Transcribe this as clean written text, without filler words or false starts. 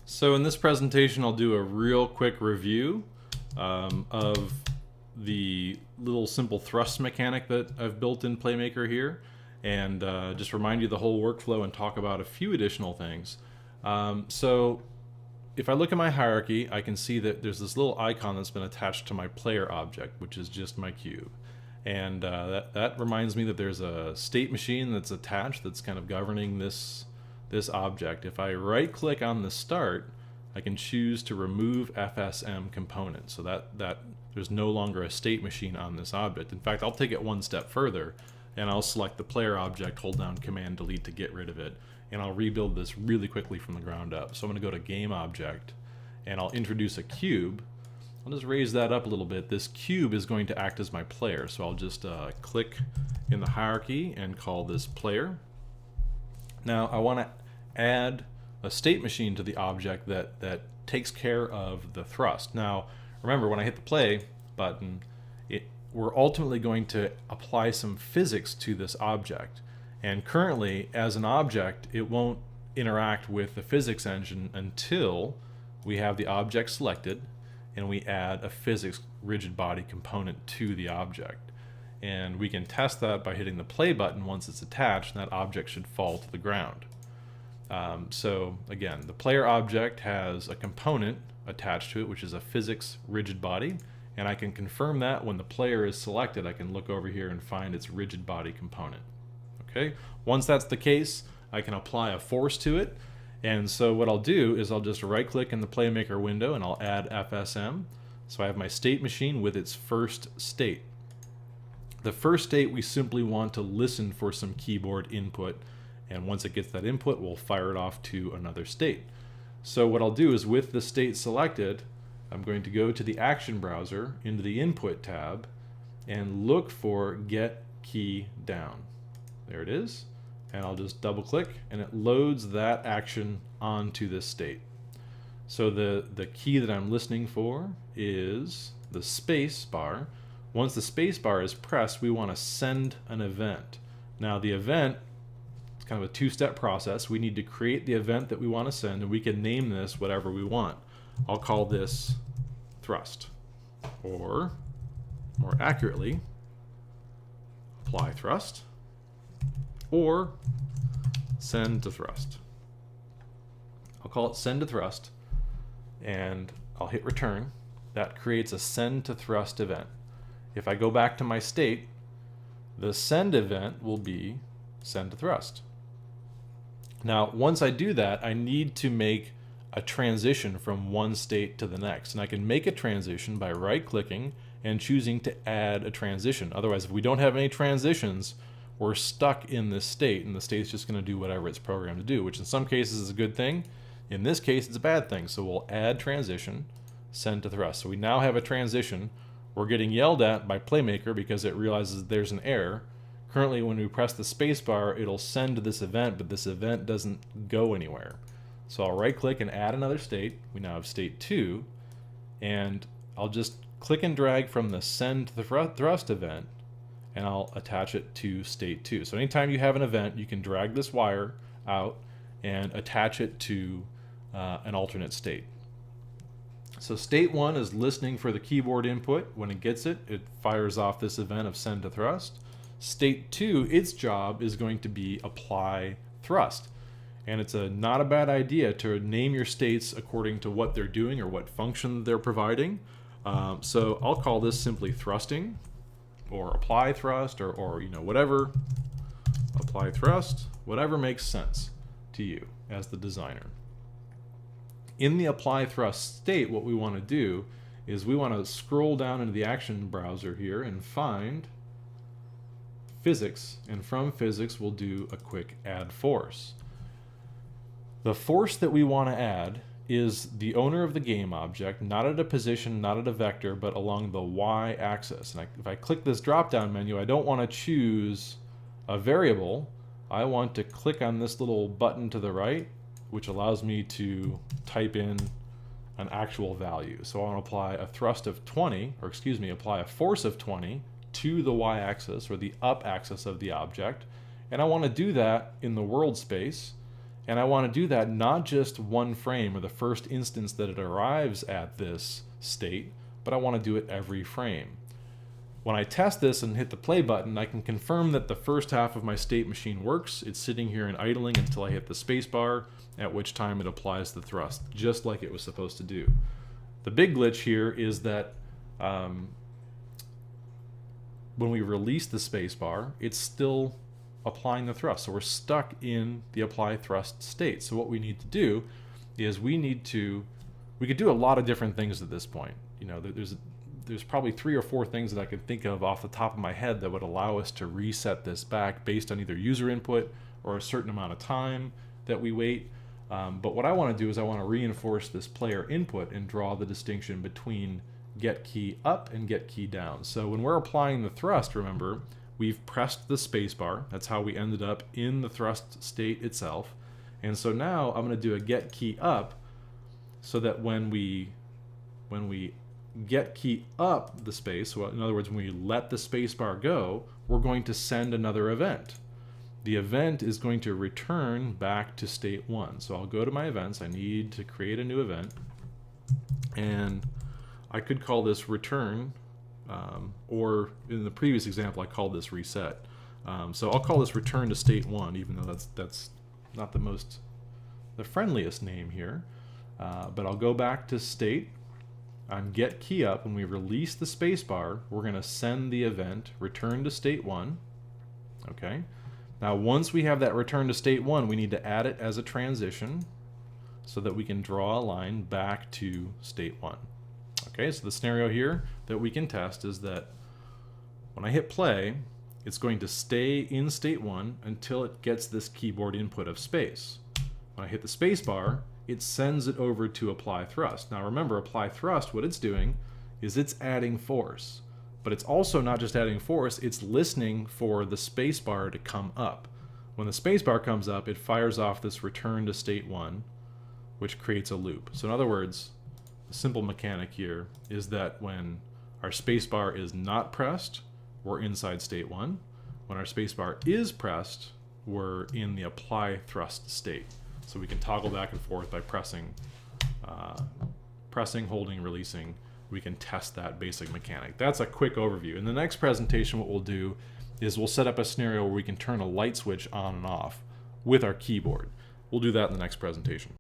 So in this presentation, I'll do a real quick review of the little simple thrust mechanic that I've built in PLayMaker here, and just remind you the whole workflow and talk about a few additional things. So if I look at my hierarchy, I can see that there's this little icon that's been attached to my player object, which is just my cube. And that reminds me that there's a state machine that's attached that's kind of governing this object. If I right click on the start, I can choose to remove FSM component so that there's no longer a state machine on this object. In fact, I'll take it one step further and I'll select the player object, hold down Command Delete to get rid of it, and I'll rebuild this really quickly from the ground up. So I'm going to go to Game Object and I'll introduce a cube. I'll just raise that up a little bit. This cube is going to act as my player, so I'll just click in the hierarchy and call this player. Now I want to add a state machine to the object that takes care of the thrust. Now remember, when I hit the play button, we're ultimately going to apply some physics to this object, and currently as an object it won't interact with the physics engine until we have the object selected and we add a physics rigid body component to the object. And we can test that by hitting the play button once it's attached, and that object should fall to the ground. So again, the player object has a component attached to it, which is a physics rigid body, and I can confirm that when the player is selected. I can look over here and find its rigid body component. Okay, once that's the case, I can apply a force to it. And so what I'll do is I'll just right click in the PLayMaker window and I'll add FSM. So I have my state machine with its first state. The first state, we simply want to listen for some keyboard input, and once it gets that input, we'll fire it off to another state. So what I'll do is, with the state selected, I'm going to go to the action browser into the input tab and look for get key down. There it is. And I'll just double click and it loads that action onto this state. So the key that I'm listening for is the space bar. Once the space bar is pressed, we want to send an event. Now the event, it's kind of a two-step process. We need to create the event that we want to send, and we can name this whatever we want. I'll call this thrust, or more accurately, apply thrust, or send to thrust. I'll call it send to thrust, and I'll hit return. That creates a send to thrust event. If I go back to my state, the send event will be send to thrust. Now once I do that, I need to make a transition from one state to the next, and I can make a transition by right clicking and choosing to add a transition. Otherwise, if we don't have any transitions, we're stuck in this state, and the state's just going to do whatever it's programmed to do, which in some cases is a good thing. In this case, it's a bad thing. So we'll add transition, send to thrust. So we now have a transition. We're getting yelled at by PLayMaker because it realizes there's an error. Currently, when we press the space bar, it'll send to this event, but this event doesn't go anywhere. So I'll right click and add another state. We now have state 2, and I'll just click and drag from the send to the thrust event, and I'll attach it to state 2. So anytime you have an event, you can drag this wire out and attach it to an alternate state. So state 1 is listening for the keyboard input. When it gets it, it fires off this event of send to thrust. State 2, its job is going to be apply thrust. And it's not a bad idea to name your states according to what they're doing or what function they're providing. So I'll call this simply thrusting, or apply thrust, or you know, whatever. Apply thrust, whatever makes sense to you as the designer. In the apply thrust state, what we want to do is we want to scroll down into the action browser here and find physics, and from physics we'll do a quick add force. The force that we want to add is the owner of the game object, not at a position, not at a vector, but along the y-axis. And if I click this drop-down menu, I don't want to choose a variable. I want to click on this little button to the right, which allows me to type in an actual value. So I want to apply a thrust of 20, or excuse me, apply a force of 20 to the y-axis, or the up axis of the object. And I want to do that in the world space. And I want to do that not just one frame or the first instance that it arrives at this state, but I want to do it every frame. When I test this and hit the play button, I can confirm that the first half of my state machine works. It's sitting here and idling until I hit the space bar, at which time it applies the thrust, just like it was supposed to do. The big glitch here is that when we release the space bar, it's still applying the thrust. So we're stuck in the apply thrust state. So what we need to do is we could do a lot of different things at this point. You know, there's probably 3 or 4 things that I could think of off the top of my head that would allow us to reset this back based on either user input or a certain amount of time that we wait. But what I want to do is I want to reinforce this player input and draw the distinction between get key up and get key down. So when we're applying the thrust, remember, we've pressed the spacebar. That's how we ended up in the thrust state itself. And so now I'm going to do a get key up so that when we get key up the space, so in other words, when we let the spacebar go, we're going to send another event. The event is going to return back to state 1. So I'll go to my events. I need to create a new event. And I could call this return, or in the previous example, I called this reset. So I'll call this return to state 1, even though that's not the friendliest name here. But I'll go back to state. On get key up, when we release the spacebar, we're going to send the event return to state 1. Okay. Now, once we have that return to state 1, we need to add it as a transition so that we can draw a line back to state 1. Okay, so the scenario here that we can test is that when I hit play, it's going to stay in state 1 until it gets this keyboard input of space. When I hit the space bar, it sends it over to apply thrust. Now remember, apply thrust, what it's doing is it's adding force. But it's also not just adding force, it's listening for the spacebar to come up. When the spacebar comes up, it fires off this return to state 1, which creates a loop. So in other words, the simple mechanic here is that when our spacebar is not pressed, we're inside state 1. When our spacebar is pressed, we're in the apply thrust state. So we can toggle back and forth by pressing, holding, releasing. We can test that basic mechanic. That's a quick overview. In the next presentation, what we'll do is we'll set up a scenario where we can turn a light switch on and off with our keyboard. We'll do that in the next presentation.